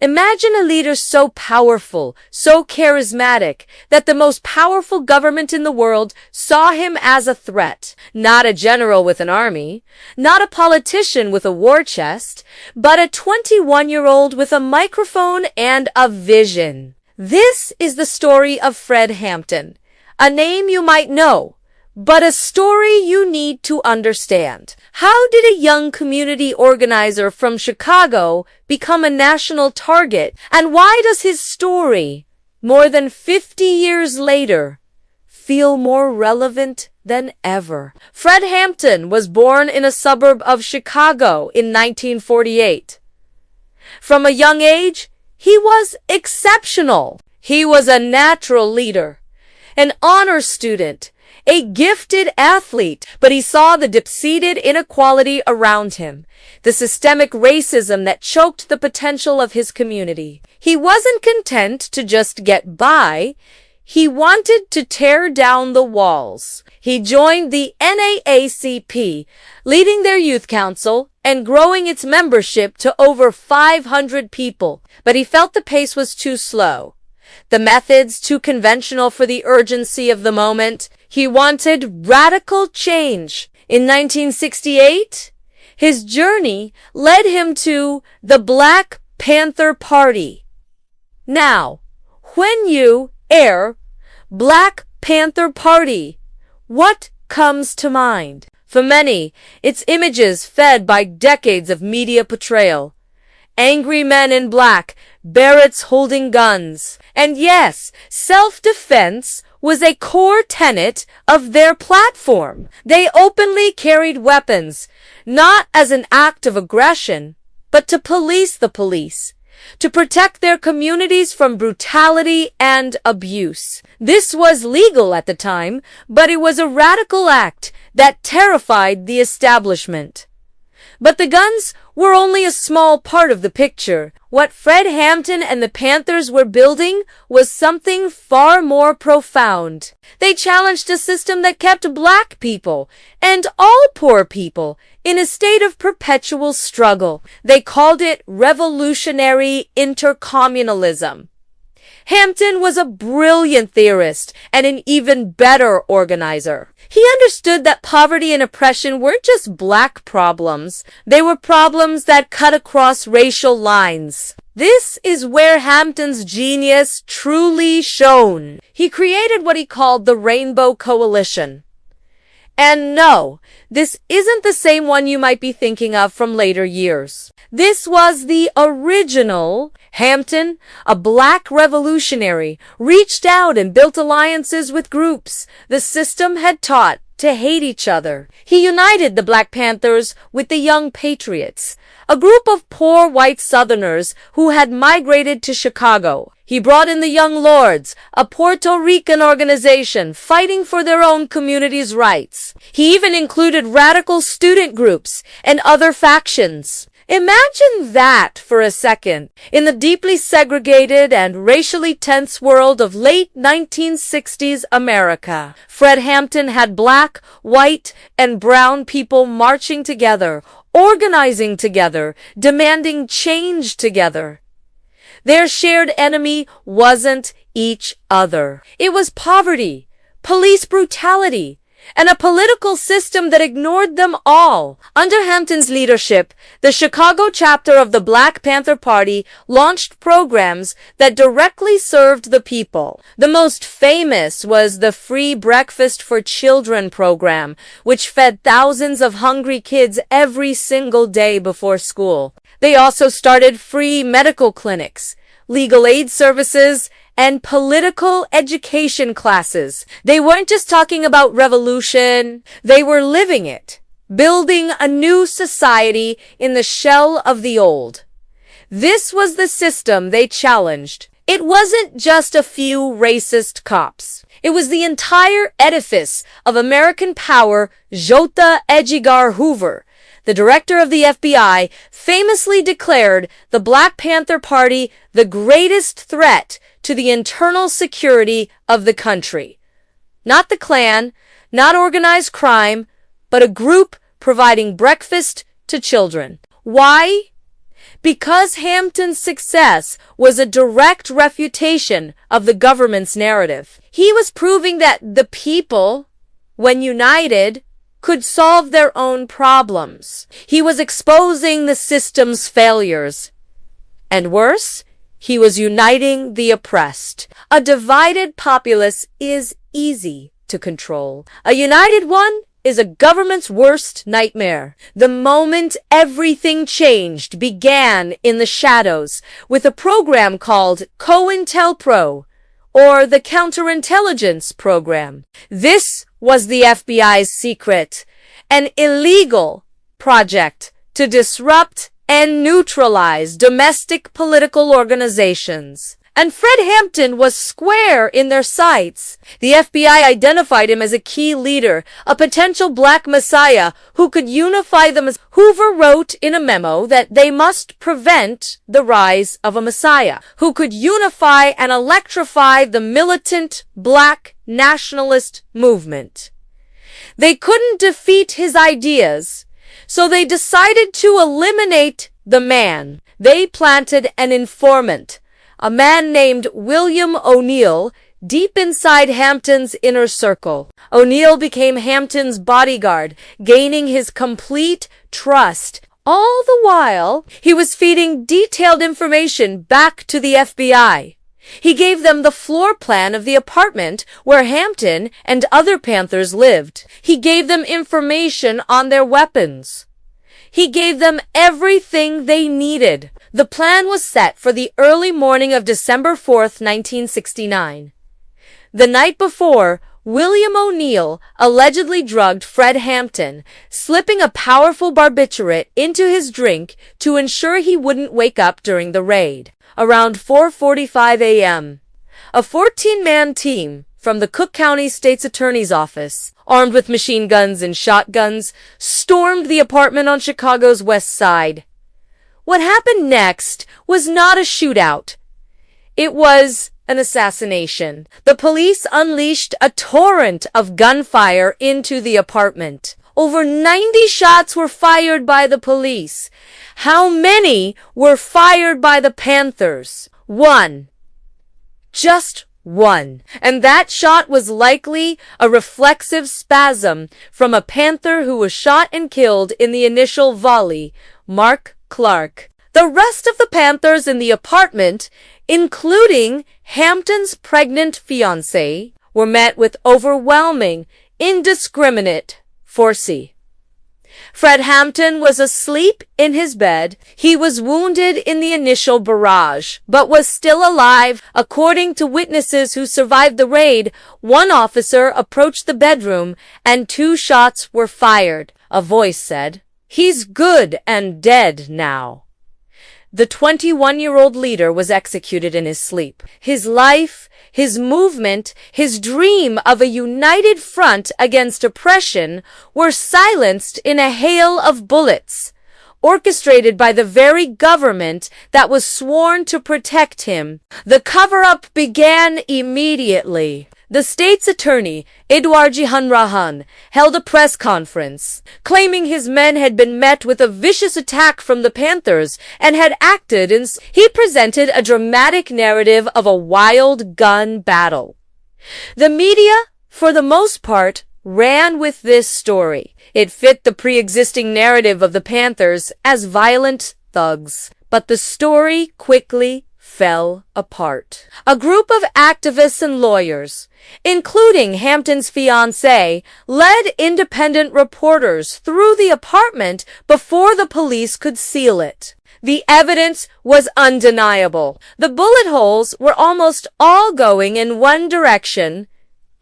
Imagine a leader so powerful, so charismatic, that the most powerful government in the world saw him as a threat. Not a general with an army, not a politician with a war chest, but a 21-year-old with a microphone and a vision. This is the story of Fred Hampton, a name you might know, but a story you need to understand. How did a young community organizer from Chicago become a national target? And why does his story, more than 50 years later, feel more relevant than ever? Fred Hampton was born in a suburb of Chicago in 1948. From a young age, he was exceptional. He was a natural leader, an honor student, a gifted athlete, but he saw the deep-seated inequality around him, the systemic racism that choked the potential of his community. He wasn't content to just get by. He wanted to tear down the walls. He joined the NAACP, leading their youth council and growing its membership to over 500 people. But he felt the pace was too slow, the methods too conventional for the urgency of the moment. He wanted radical change. In 1968, his journey led him to the Black Panther Party. Now, when you hear Black Panther Party, what comes to mind? For many, it's images fed by decades of media portrayal. Angry men in black, barretts holding guns. And yes, self-defense was a core tenet of their platform. They openly carried weapons, not as an act of aggression, but to police the police, to protect their communities from brutality and abuse. This was legal at the time, but it was a radical act that terrified the establishment. But the guns were only a small part of the picture. What Fred Hampton and the Panthers were building was something far more profound. They challenged a system that kept black people and all poor people in a state of perpetual struggle. They called it revolutionary intercommunalism. Hampton was a brilliant theorist and an even better organizer. He understood that poverty and oppression weren't just black problems. They were problems that cut across racial lines. This is where Hampton's genius truly shone. He created what he called the Rainbow Coalition. And no, this isn't the same one you might be thinking of from later years. This was the original. Hampton, a black revolutionary, reached out and built alliances with groups the system had taught to hate each other. He united the Black Panthers with the Young Patriots, a group of poor white Southerners who had migrated to Chicago. He brought in the Young Lords, a Puerto Rican organization fighting for their own community's rights. He even included radical student groups and other factions. Imagine that for a second. In the deeply segregated and racially tense world of late 1960s America, Fred Hampton had black, white, and brown people marching together, organizing together, demanding change together. Their shared enemy wasn't each other. It was poverty, police brutality, and a political system that ignored them all. Under Hampton's leadership, the Chicago chapter of the Black Panther Party launched programs that directly served the people. The most famous was the Free Breakfast for Children program, which fed thousands of hungry kids every single day before school. They also started free medical clinics, legal aid services, and political education classes. They weren't just talking about revolution, they were living it, building a new society in the shell of the old. This was the system they challenged. It wasn't just a few racist cops. It was the entire edifice of American power. J. Edgar Hoover, the director of the FBI, famously declared the Black Panther Party the greatest threat to the internal security of the country. Not the Klan, not organized crime, but a group providing breakfast to children. Why? because Hampton's success was a direct refutation of the government's narrative. He was proving that the people, when united, could solve their own problems. He was exposing the system's failures. And worse, he was uniting the oppressed. A divided populace is easy to control. A united one is a government's worst nightmare. The moment everything changed began in the shadows with a program called COINTELPRO, or the counterintelligence program. This was the FBI's secret, an illegal project to disrupt and neutralize domestic political organizations. And Fred Hampton was square in their sights. The FBI identified him as a key leader, a potential black messiah who could unify them. Hoover wrote in a memo that they must prevent the rise of a messiah who could unify and electrify the militant black nationalist movement. They couldn't defeat his ideas, so they decided to eliminate the man. They planted an informant, a man named William O'Neill, deep inside Hampton's inner circle. O'Neill became Hampton's bodyguard, gaining his complete trust. All the while, he was feeding detailed information back to the FBI. He gave them the floor plan of the apartment where Hampton and other Panthers lived. He gave them information on their weapons. He gave them everything they needed. The plan was set for the early morning of December 4th, 1969. The night before, William O'Neill allegedly drugged Fred Hampton, slipping a powerful barbiturate into his drink to ensure he wouldn't wake up during the raid. Around 4:45 a.m., a 14-man team from the Cook County State's Attorney's Office, armed with machine guns and shotguns, stormed the apartment on Chicago's West Side. What happened next was not a shootout. It was an assassination. The police unleashed a torrent of gunfire into the apartment. Over 90 shots were fired by the police. How many were fired by the Panthers? One. Just one. And that shot was likely a reflexive spasm from a Panther who was shot and killed in the initial volley, Mark Clark. The rest of the Panthers in the apartment, including Hampton's pregnant fiancée, were met with overwhelming, indiscriminate force. Fred Hampton was asleep in his bed. He was wounded in the initial barrage, but was still alive. According to witnesses who survived the raid, one officer approached the bedroom and 2 shots were fired. A voice said, "He's good and dead now." The 21-year-old leader was executed in his sleep. His life, his movement, his dream of a united front against oppression were silenced in a hail of bullets, orchestrated by the very government that was sworn to protect him. The cover-up began immediately. The state's attorney, Edwarji Hanrahan, held a press conference, claiming his men had been met with a vicious attack from the Panthers and had acted in... He presented a dramatic narrative of a wild gun battle. The media, for the most part, ran with this story. It fit the pre-existing narrative of the Panthers as violent thugs. But the story quickly fell apart. A group of activists and lawyers, including Hampton's fiancée, led independent reporters through the apartment before the police could seal it. The evidence was undeniable. The bullet holes were almost all going in one direction,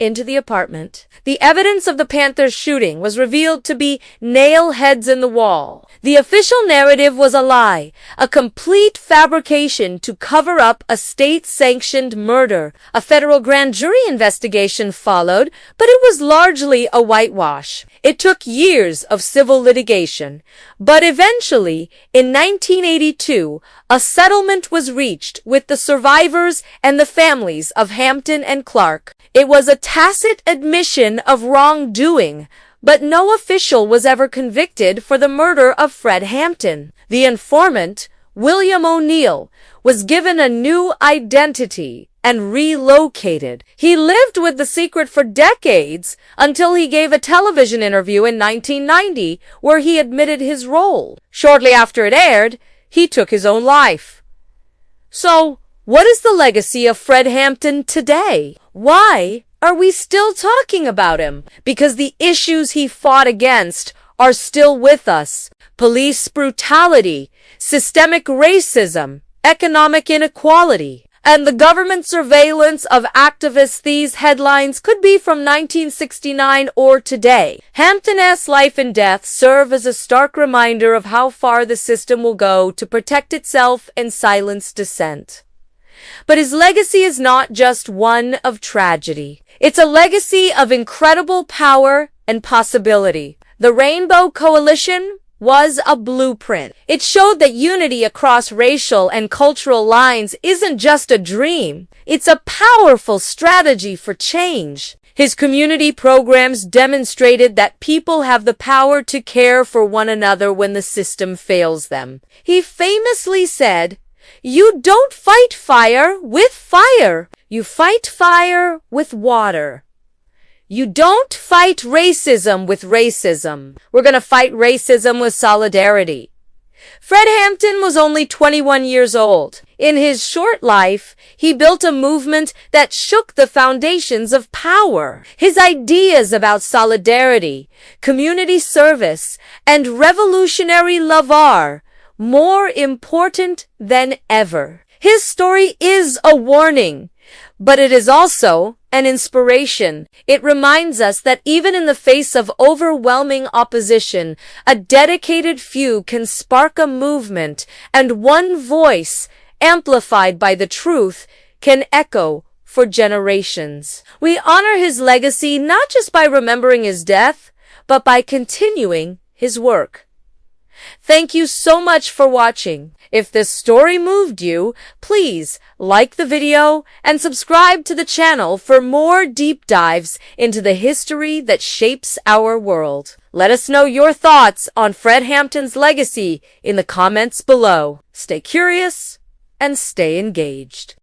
into the apartment. The evidence of the Panthers' shooting was revealed to be nail heads in the wall. The official narrative was a lie, a complete fabrication to cover up a state-sanctioned murder. A federal grand jury investigation followed, but it was largely a whitewash. It took years of civil litigation, but eventually, in 1982, a settlement was reached with the survivors and the families of Hampton and Clark. It was a tacit admission of wrongdoing, but no official was ever convicted for the murder of Fred Hampton. The informant William O'Neill, was given a new identity and relocated. He lived with the secret for decades until he gave a television interview in 1990 where he admitted his role. Shortly after it aired, he took his own life. So, what is the legacy of Fred Hampton today? Why are we still talking about him? Because the issues he fought against are still with us. Police brutality, systemic racism, economic inequality, and the government surveillance of activists. These headlines could be from 1969 or today. Hampton's life and death serve as a stark reminder of how far the system will go to protect itself and silence dissent. But his legacy is not just one of tragedy. It's a legacy of incredible power and possibility. The Rainbow Coalition was a blueprint. It showed that unity across racial and cultural lines isn't just a dream. It's a powerful strategy for change. His community programs demonstrated that people have the power to care for one another when the system fails them. He famously said, "You don't fight fire with fire. You fight fire with water. You don't fight racism with racism. We're going to fight racism with solidarity." Fred Hampton was only 21 years old. In his short life, he built a movement that shook the foundations of power. His ideas about solidarity, community service, and revolutionary love are more important than ever. His story is a warning, but it is also an inspiration. It reminds us that even in the face of overwhelming opposition, a dedicated few can spark a movement, and one voice, amplified by the truth, can echo for generations. We honor his legacy not just by remembering his death, but by continuing his work. Thank you so much for watching. If this story moved you, please like the video and subscribe to the channel for more deep dives into the history that shapes our world. Let us know your thoughts on Fred Hampton's legacy in the comments below. Stay curious and stay engaged.